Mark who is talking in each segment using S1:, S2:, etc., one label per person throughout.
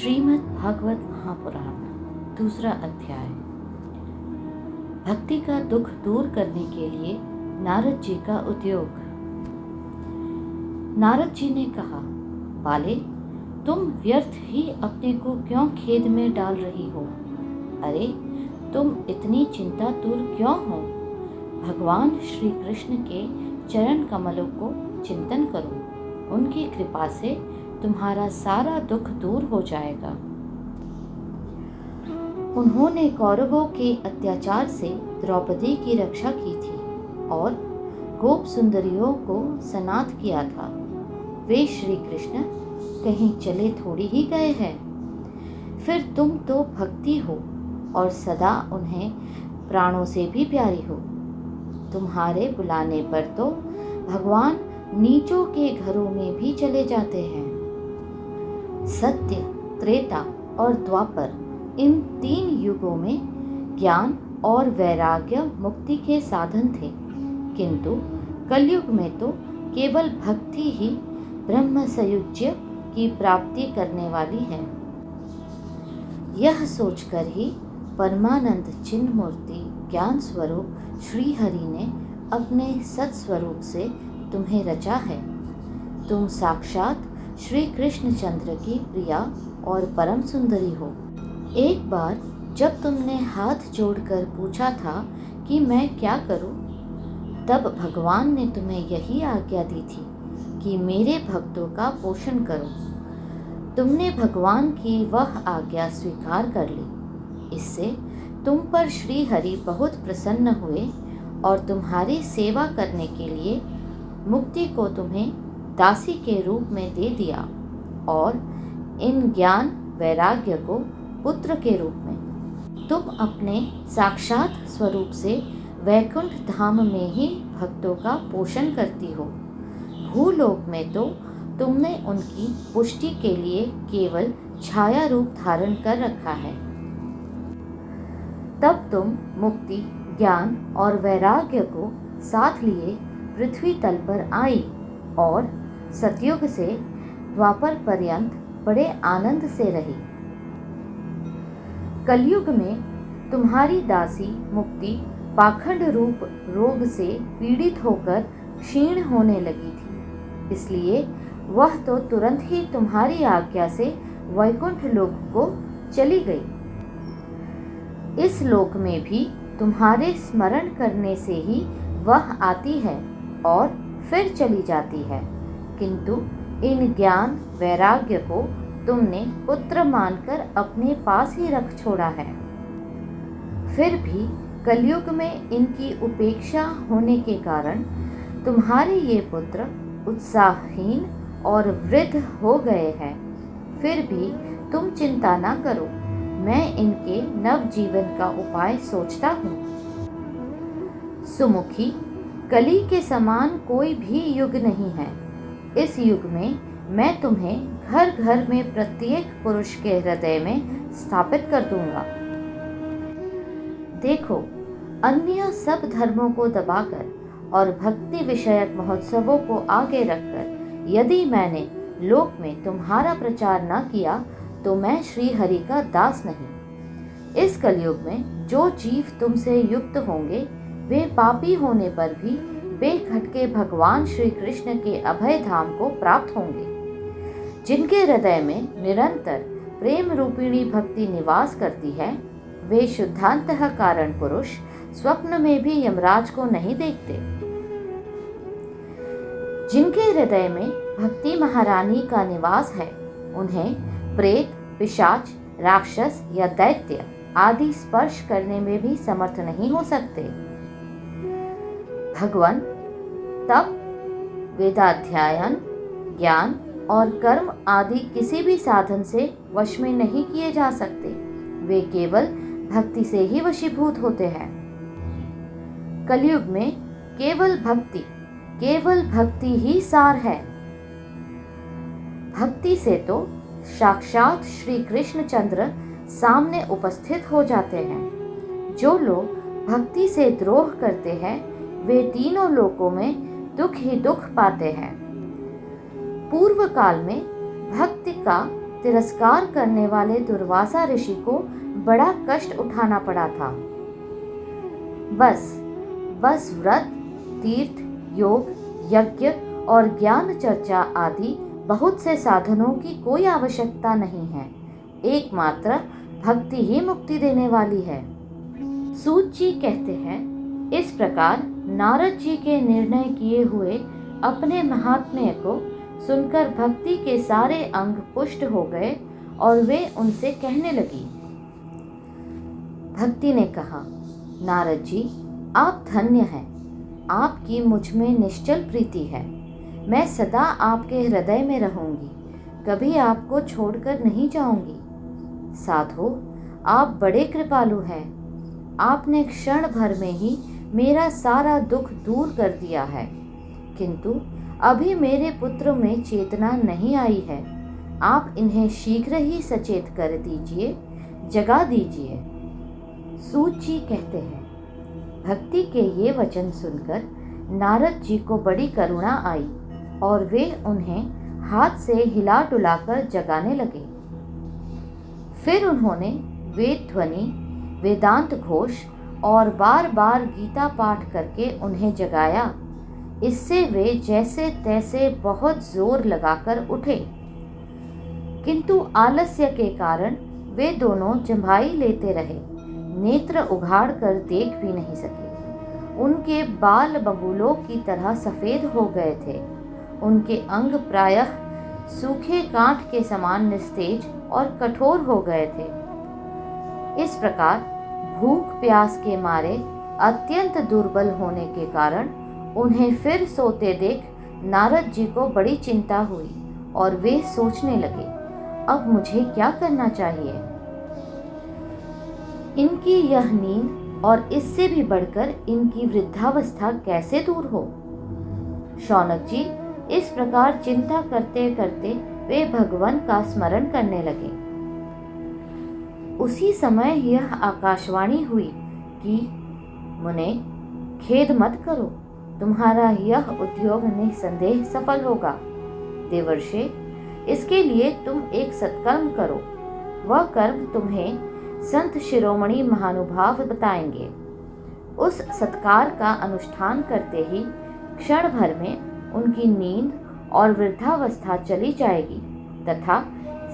S1: श्रीमद् भागवत महापुराण दूसरा अध्याय। भक्ति का दुख दूर करने के लिए नारद जी का उद्योग। नारद जी ने कहा, बाले, तुम व्यर्थ ही अपने को क्यों खेद में डाल रही हो? अरे, तुम इतनी चिंतातुर क्यों हो? भगवान श्री कृष्ण के चरण कमलों को चिंतन करो। उनकी कृपा से तुम्हारा सारा दुख दूर हो जाएगा। उन्होंने कौरवों के अत्याचार से द्रौपदी की रक्षा की थी और गोप सुंदरियों को सनाथ किया था। वे श्री कृष्ण कहीं चले थोड़ी ही गए हैं। फिर तुम तो भक्ति हो और सदा उन्हें प्राणों से भी प्यारी हो। तुम्हारे बुलाने पर तो भगवान नीचों के घरों में भी चले जाते हैं। सत्य, त्रेता और द्वापर, इन 3 युगों में ज्ञान और वैराग्य मुक्ति के साधन थे, किंतु कलयुग में तो केवल भक्ति ही ब्रह्म सयुज्य की प्राप्ति करने वाली है। यह सोचकर ही परमानंद चिन्ह मूर्ति ज्ञान स्वरूप श्री हरि ने अपने सत्स्वरूप से तुम्हें रचा है। तुम साक्षात श्री कृष्ण चंद्र की प्रिया और परम सुंदरी हो। एक बार जब तुमने हाथ जोड़कर पूछा था कि मैं क्या करूं, तब भगवान ने तुम्हें यही आज्ञा दी थी कि मेरे भक्तों का पोषण करो। तुमने भगवान की वह आज्ञा स्वीकार कर ली। इससे तुम पर श्री हरि बहुत प्रसन्न हुए और तुम्हारी सेवा करने के लिए मुक्ति को तुम्हें दासी के रूप में दे दिया और इन ज्ञान वैराग्य को पुत्र के रूप में। तुम अपने साक्षात स्वरूप से वैकुंठ धाम में ही भक्तों का पोषण करती हो। भूलोक में तो तुमने उनकी पुष्टि के लिए केवल छाया रूप धारण कर रखा है। तब तुम मुक्ति, ज्ञान और वैराग्य को साथ लिए पृथ्वी तल पर आई और सतयुग से द्वापर पर्यंत बड़े आनंद से रही। कलयुग में तुम्हारी दासी मुक्ति पाखंड रूप रोग से पीड़ित होकर क्षीण होने लगी थी, इसलिए वह तो तुरंत ही तुम्हारी आज्ञा से वैकुंठ लोक को चली गई। इस लोक में भी तुम्हारे स्मरण करने से ही वह आती है और फिर चली जाती है, किंतु इन ज्ञान वैराग्य को तुमने पुत्र मानकर अपने पास ही रख छोड़ा है। फिर भी कलयुग में इनकी उपेक्षा होने के कारण तुम्हारे ये पुत्र उत्साहहीन और वृद्ध हो गए हैं। फिर भी तुम चिंता ना करो, मैं इनके नवजीवन का उपाय सोचता हूँ। सुमुखी, कली के समान कोई भी युग नहीं है। इस युग में मैं तुम्हें घर घर में प्रत्येक पुरुष के हृदय में स्थापित कर दूंगा। देखो, अन्य सब धर्मों को दबाकर और भक्ति विषयक महोत्सवों को आगे रखकर यदि मैंने लोक में तुम्हारा प्रचार न किया तो मैं श्री हरि का दास नहीं। इस कलयुग में जो जीव तुमसे युक्त होंगे वे पापी होने पर भी बेखटके भगवान श्री कृष्ण के अभय धाम को प्राप्त होंगे। जिनके हृदय में निरंतर प्रेम रूपिणी भक्ति निवास करती है, वे शुद्धांतः कारण पुरुष स्वप्न में भी यमराज को नहीं देखते। जिनके हृदय में भक्ति महारानी का निवास है, उन्हें प्रेत, पिशाच, राक्षस या दैत्य आदि स्पर्श करने में भी समर्थ नहीं हो सकते। भगवान तप, वेदाध्ययन, ज्ञान और कर्म आदि किसी भी साधन से वश में नहीं किए जा सकते। वे केवल भक्ति से ही वशीभूत होते हैं। कलयुग में केवल भक्ति ही सार है। भक्ति से तो साक्षात श्री कृष्ण चंद्र सामने उपस्थित हो जाते हैं। जो लोग भक्ति से द्रोह करते हैं वे तीनों लोकों में दुख ही दुख पाते हैं। पूर्व काल में भक्ति का तिरस्कार करने वाले दुर्वासा ऋषि को बड़ा कष्ट उठाना पड़ा था। बस व्रत, तीर्थ, योग, यज्ञ और ज्ञान चर्चा आदि बहुत से साधनों की कोई आवश्यकता नहीं है। एकमात्र भक्ति ही मुक्ति देने वाली है। सूत जी कहते हैं, इस प्रकार नारद जी के निर्णय किए हुए अपने महात्म्य को सुनकर भक्ति के सारे अंग पुष्ट हो गए और वे उनसे कहने लगी। भक्ति ने कहा, नारद जी, आप धन्य हैं। आपकी मुझ में निश्चल प्रीति है। मैं सदा आपके हृदय में रहूंगी, कभी आपको छोड़कर नहीं जाऊंगी। साधो, आप बड़े कृपालु हैं। आपने क्षण भर में ही मेरा सारा दुख दूर कर दिया है, किंतु अभी मेरे पुत्र में चेतना नहीं आई है। आप इन्हें शीघ्र ही सचेत कर दीजिए, जगा दीजिए। सूत जी कहते हैं, भक्ति के ये वचन सुनकर नारद जी को बड़ी करुणा आई और वे उन्हें हाथ से हिला डुलाकर जगाने लगे। फिर उन्होंने वेद ध्वनि, वेदांत घोष और बार बार गीता पाठ करके उन्हें जगाया। इससे वे जैसे तैसे बहुत जोर लगाकर उठे, किंतु आलस्य के कारण वे दोनों जम्भाई लेते रहे, नेत्र उघाड़ कर देख भी नहीं सके। उनके बाल बबूलों की तरह सफ़ेद हो गए थे। उनके अंग प्रायः सूखे कांट के समान निस्तेज और कठोर हो गए थे। इस प्रकार भूख प्यास के मारे अत्यंत दुर्बल होने के कारण उन्हें फिर सोते देख नारद जी को बड़ी चिंता हुई और वे सोचने लगे, अब मुझे क्या करना चाहिए। इनकी यह नींद और इससे भी बढ़कर इनकी वृद्धावस्था कैसे दूर हो। शौनक जी इस प्रकार चिंता करते करते वे भगवान का स्मरण करने लगे। उसी समय यह आकाशवाणी हुई कि मुने, खेद मत करो, तुम्हारा यह उद्योग निसंदेह सफल होगा। देवर्षे, इसके लिए तुम एक सत्कर्म करो। वह कर्म तुम्हें संत शिरोमणि महानुभाव बताएंगे। उस सत्कार का अनुष्ठान करते ही क्षण भर में उनकी नींद और वृद्धावस्था चली जाएगी तथा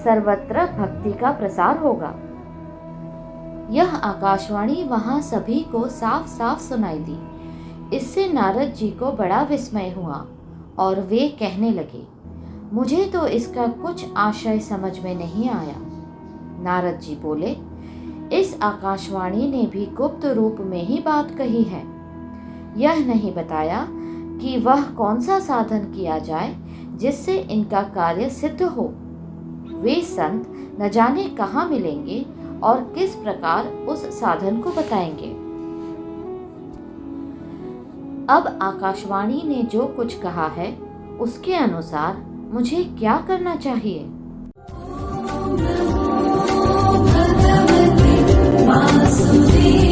S1: सर्वत्र भक्ति का प्रसार होगा। यह आकाशवाणी वहां सभी को साफ साफ सुनाई दी। इससे नारद जी को बड़ा विस्मय हुआ और वे कहने लगे, मुझे तो इसका कुछ आशय समझ में नहीं आया। नारद जी बोले, इस आकाशवाणी ने भी गुप्त रूप में ही बात कही है। यह नहीं बताया कि वह कौन सा साधन किया जाए जिससे इनका कार्य सिद्ध हो। वे संत न जाने कहाँ मिलेंगे और किस प्रकार उस साधन को बताएंगे। अब आकाशवाणी ने जो कुछ कहा है उसके अनुसार मुझे क्या करना चाहिए। वासुदेव।